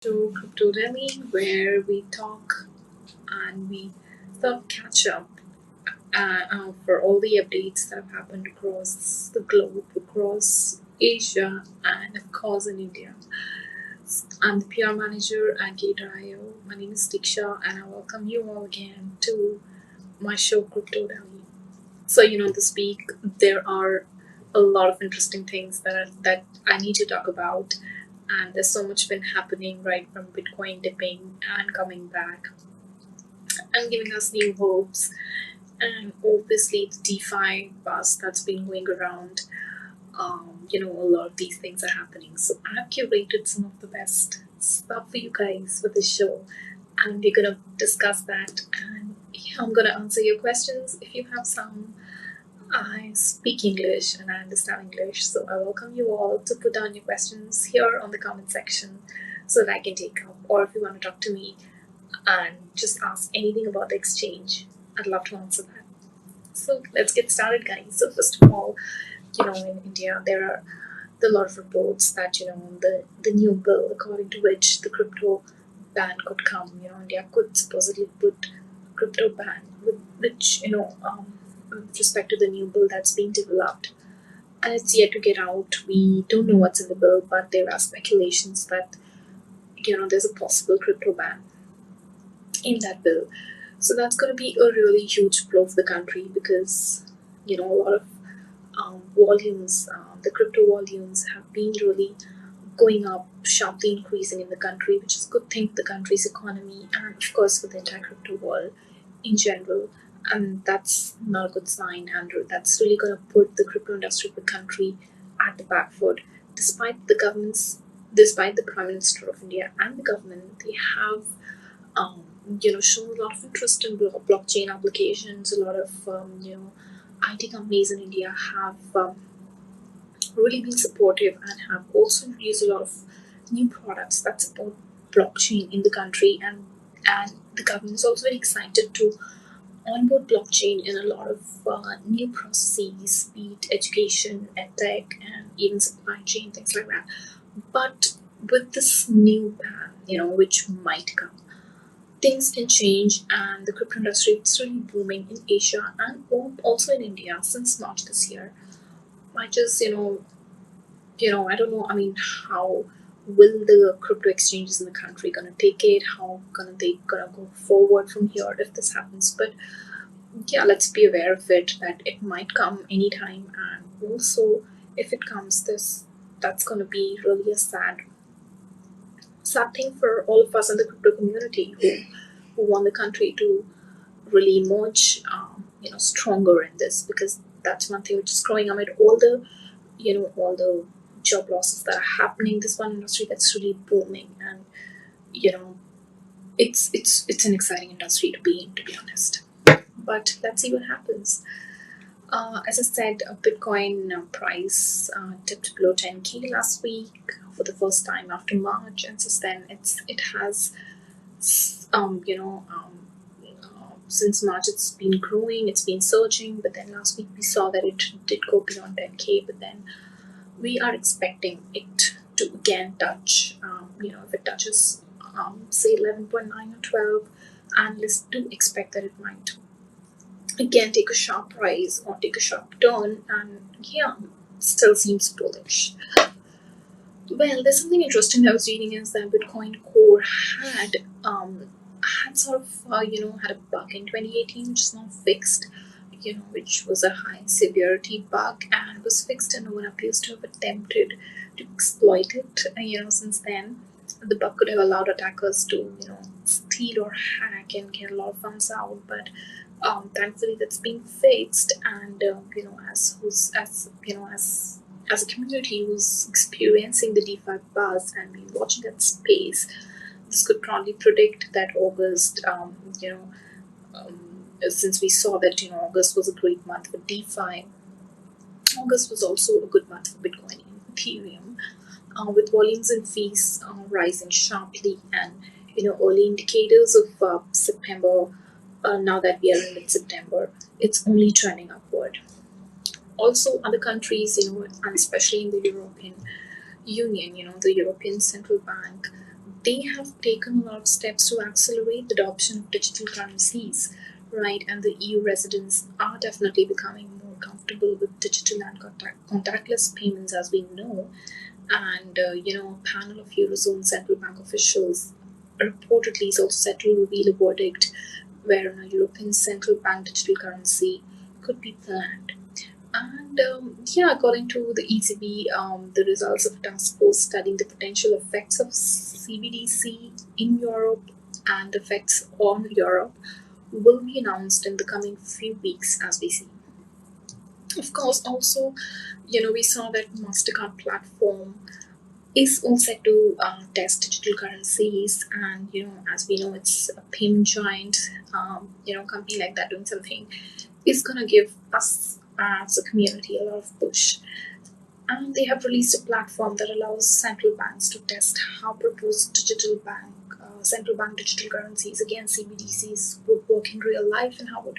To Cryptoindia, where we talk and we sort of catch up for all the updates that have happened across the globe, across Asia, and of course in India. I'm the PR manager at Gate.io. My name is Diksha, and I welcome you all again to my show Cryptoindia. So this week there are a lot of interesting things that I need to talk about, and there's so much been happening right from Bitcoin dipping and coming back and giving us new hopes, and obviously the DeFi buzz that's been going around. A lot of these things are happening. So I've curated some of the best stuff for you guys for this show, and we're gonna discuss that. And yeah, I'm gonna answer your questions if you have some. I speak English and I understand English, so I welcome you all to put down your questions here on the comment section so that I can take up. Or if you want to talk to me and just ask anything about the exchange, I'd love to answer that. So let's get started, guys. So first of all, in India there are a lot of reports that the new bill according to which the crypto ban could come. India could supposedly put crypto ban, which with respect to the new bill that's being developed, and it's yet to get out. We don't know what's in the bill, but there are speculations that there's a possible crypto ban in that bill. So that's going to be a really huge blow for the country because a lot of volumes, the crypto volumes have been really going up, sharply increasing in the country, which is a good thing for the country's economy and of course for the entire crypto world in general. And that's not a good sign, Andrew. That's really going to put the crypto industry of the country at the back foot. Despite the Prime Minister of India and the government, they have shown a lot of interest in blockchain applications. A lot of IT companies in India have really been supportive and have also introduced a lot of new products that support blockchain in the country, and the government is also very excited to onboard blockchain in a lot of new processes, be it education, edtech, and even supply chain, things like that. But with this new ban, which might come, things can change, and the crypto industry is really booming in Asia and also in India since March this year. I just, I don't know. I mean, how will the crypto exchanges in the country gonna take it? How gonna go forward from here if this happens? But yeah, let's be aware of it that it might come anytime, and also if it comes, that's gonna be really a sad thing for all of us in the crypto community who want the country to really emerge, stronger in this, because that's one thing which is growing amid all the job losses that are happening. This one industry that's really booming, and you know, it's an exciting industry to be in, to be honest. But let's see what happens. As I said, a Bitcoin price dipped below 10K last week for the first time after March, and since then it has since March it's been growing, it's been surging. But then last week we saw that it did go beyond 10K, but then we are expecting it to again touch, if it touches, say 11.9 or 12, analysts do expect that it might again take a sharp rise or take a sharp turn, and yeah, still seems bullish. Well, there's something interesting I was reading is that Bitcoin Core had sort of had a bug in 2018, which is now fixed, which was a high severity bug and was fixed, and no one appears to have attempted to exploit it. Since then, the bug could have allowed attackers to steal or hack and get a lot of funds out, but thankfully that's been fixed. And as a community who's experiencing the DeFi buzz and been watching that space, this could probably predict that August, since we saw that August was a great month for DeFi. August was also a good month for Bitcoin and Ethereum, with volumes and fees rising sharply, and early indicators of September. Now that we are in mid-September, it's only trending upward. Also, other countries, and especially in the European Union, the European Central Bank they have taken a lot of steps to accelerate the adoption of digital currencies, right? And the EU residents are definitely becoming more comfortable with digital and contactless payments, as we know. And a panel of Eurozone central bank officials reportedly is also set to reveal a verdict where a European central bank digital currency could be planned. And according to the ECB, the results of a task force studying the potential effects of CBDC in Europe and effects on Europe will be announced in the coming few weeks, as we see. Of course, also, we saw that Mastercard platform is all set to test digital currencies, and as we know, it's a payment giant, company like that doing something is gonna give us as a community a lot of push. And they have released a platform that allows central banks to test how proposed central bank digital currencies against CBDCs would work in real life, and how would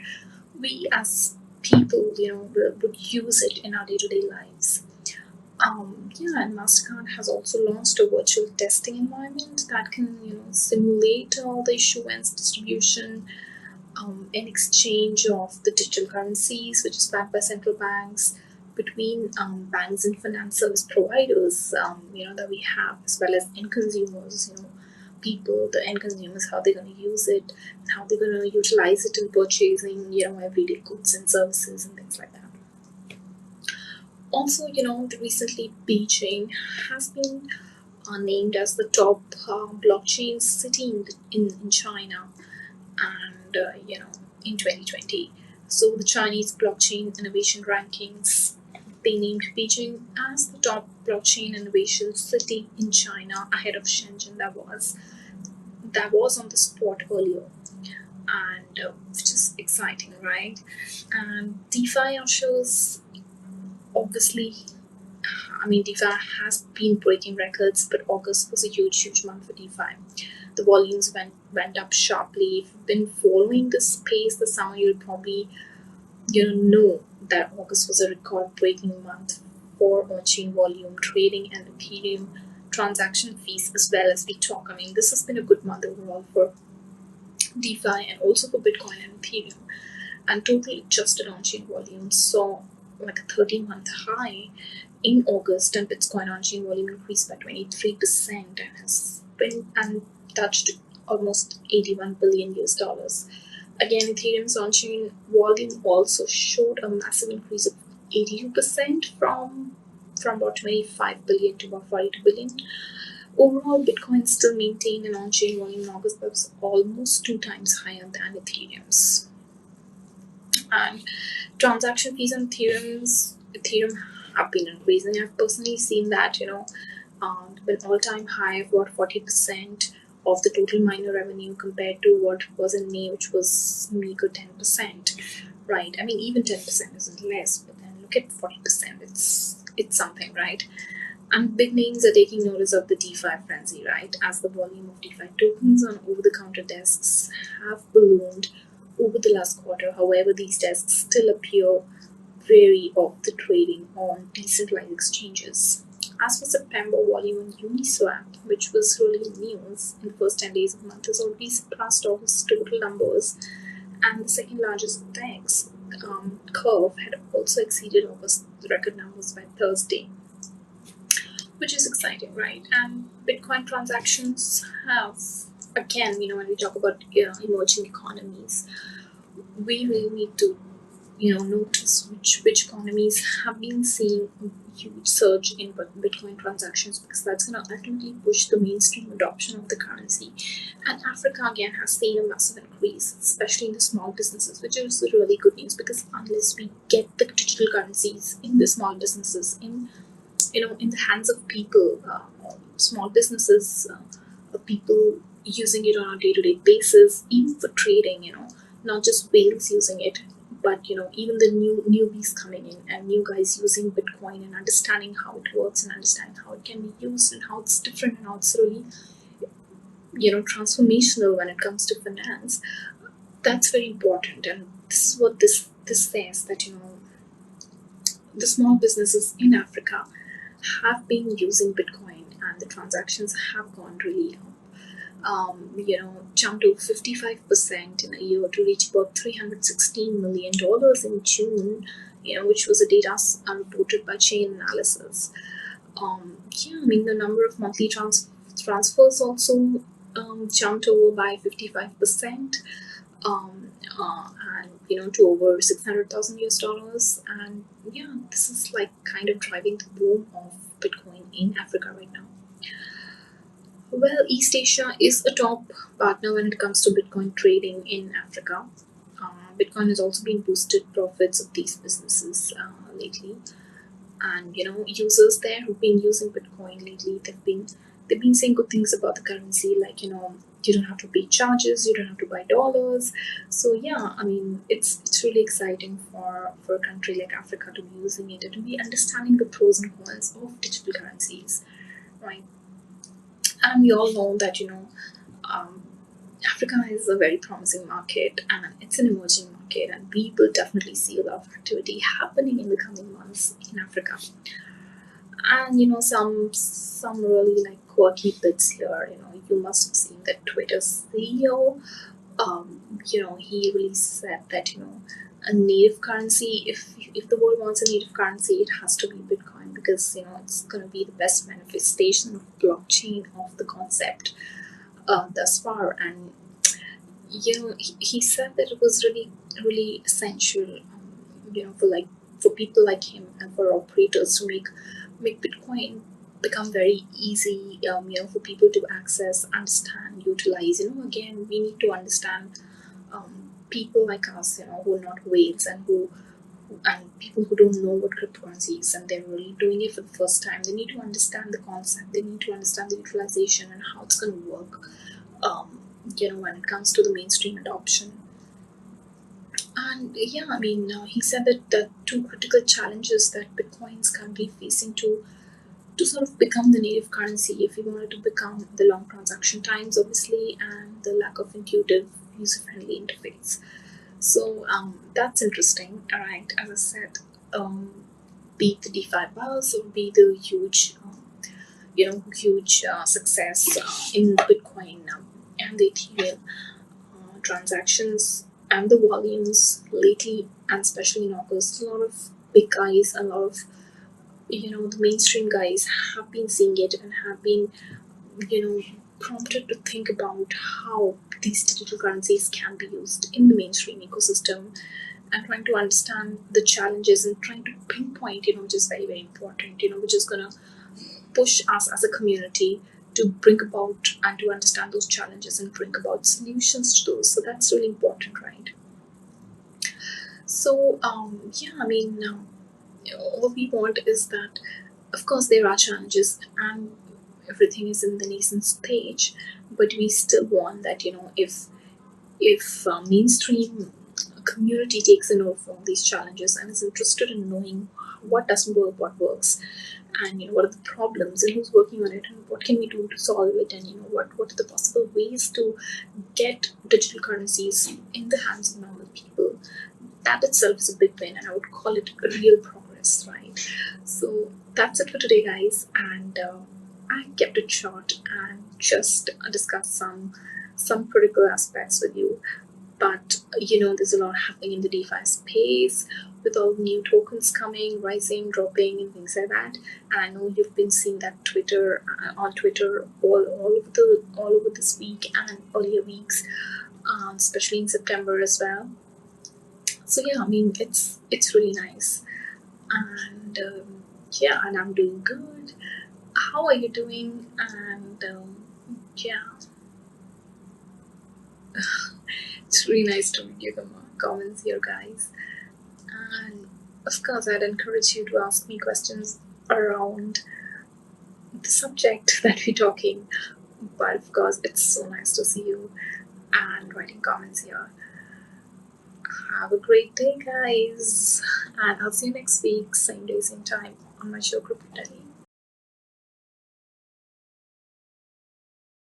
we as people, would use it in our day-to-day lives. And Mastercard has also launched a virtual testing environment that can, simulate all the issuance, distribution, and exchange of the digital currencies, which is backed by central banks, between banks and finance service providers, that we have, as well as end consumers. People, the end consumers, how they're going to use it, how they're going to utilize it in purchasing, everyday goods and services and things like that. Also, recently Beijing has been named as the top blockchain city in China, and in 2020. So the Chinese blockchain innovation rankings, they named Beijing as the top blockchain innovation city in China, ahead of Shenzhen, that was on the spot earlier, and which is exciting, right? And DeFi ushers, obviously, I mean, DeFi has been breaking records, but August was a huge month for DeFi. The volumes went up sharply. If you've been following this space this summer, you'll probably know that August was a record-breaking month for on-chain volume trading and Ethereum transaction fees, as well as we talk. I mean, this has been a good month overall for DeFi and also for Bitcoin and Ethereum. And total adjusted on-chain volume saw like a 13-month high in August, and Bitcoin on-chain volume increased by 23% and has been and touched almost 81 billion US dollars. Again, Ethereum's on-chain volume also showed a massive increase of 82% from about 25 billion to about 42 billion. Overall, Bitcoin still maintained an on-chain volume in August that was almost 2 times higher than Ethereum's. And transaction fees on Ethereum have been increasing. I've personally seen that, an all-time high of about 40% of the total miner revenue, compared to what was in May, which was meager 10%. Right? I mean, even 10% isn't less, but then look at 40%. It's something, right? And big names are taking notice of the DeFi frenzy, right? As the volume of DeFi tokens on over-the-counter desks have ballooned over the last quarter. However, these desks still appear wary of the trading on decentralized exchanges. As for September, volume on Uniswap, which was really news in the first 10 days of the month, has already surpassed August's total numbers, and the second largest DEX, Curve, had also exceeded August's record numbers by Thursday, which is exciting, right? And Bitcoin transactions have, again, when we talk about emerging economies, we really need to notice which economies have been seeing a huge surge in Bitcoin transactions, because that's going to ultimately push the mainstream adoption of the currency. And Africa again has seen a massive increase, especially in the small businesses, which is really good news, because unless we get the digital currencies in the small businesses, in the hands of people, small businesses, people using it on a day-to-day basis, even for trading, not just whales using it, but even the newbies coming in and new guys using Bitcoin and understanding how it works and understanding how it can be used and how it's different and how it's really transformational when it comes to finance. That's very important, and this is what this says, that the small businesses in Africa have been using Bitcoin, and the transactions have gone really up. jumped to 55% in a year to reach about $316 million in June, which was a data reported by Chain Analysis. The number of monthly transfers also jumped over by 55%, um, and to over 600,000 US dollars. And yeah, this is like kind of driving the boom of Bitcoin in Africa right now. Well, East Asia is a top partner when it comes to Bitcoin trading in Africa. Bitcoin has also been boosted profits of these businesses lately, and users there who've been using Bitcoin lately, they've been saying good things about the currency, like you don't have to pay charges, you don't have to buy dollars. So yeah, it's really exciting for a country like Africa to be using it and to be understanding the pros and cons of digital currencies, right? And we all know that um, Africa is a very promising market and it's an emerging market, and we will definitely see a lot of activity happening in the coming months in Africa. And some really like quirky bits here. You must have seen that Twitter CEO, he really said that a native currency, if the world wants a native currency, it has to be Bitcoin, because it's going to be the best manifestation of blockchain of the concept thus far. And he said that it was really really essential, for people like him and for operators to make Bitcoin become very easy, for people to access, understand, utilize. Again, we need to understand people like us, who are not whales, and and people who don't know what cryptocurrency is, and they're really doing it for the first time. They need to understand the concept. They need to understand the utilization and how it's going to work. When it comes to the mainstream adoption. And yeah, he said that the two critical challenges that Bitcoin is currently facing to sort of become the native currency, if we wanted to become, the long transaction times, obviously, and the lack of intuitive, user-friendly interface. So that's interesting. All right, as I said, be it the DeFi buzz or be the huge success in Bitcoin and the Ethereum transactions and the volumes lately, and especially in August, a lot of big guys, a lot of the mainstream guys have been seeing it and have been you know prompted to think about how these digital currencies can be used in the mainstream ecosystem, and trying to understand the challenges and trying to pinpoint, which is very very important, which is gonna push us as a community to bring about and to understand those challenges and bring about solutions to those. So that's really important, right? So yeah, all we want is that, of course, there are challenges and everything is in the nascent stage, but we still want that, if mainstream community takes a note from these challenges and is interested in knowing what doesn't work, what works, and what are the problems and who's working on it, and what can we do to solve it, and what are the possible ways to get digital currencies in the hands of normal people. That itself is a big win, and I would call it a real progress, right? So that's it for today, guys, and I kept it short and just discussed some critical aspects with you. But there's a lot happening in the DeFi space, with all new tokens coming, rising, dropping, and things like that. And I know you've been seeing that on Twitter all over this week and earlier weeks, especially in September as well. So yeah, it's really nice, and yeah, and I'm doing good. How are you doing? And yeah, it's really nice to read your comments here, guys. And of course, I'd encourage you to ask me questions around the subject that we're talking. But of course, it's so nice to see you and writing comments here. Have a great day, guys, and I'll see you next week, same day, same time, on my show, Cryptoindia.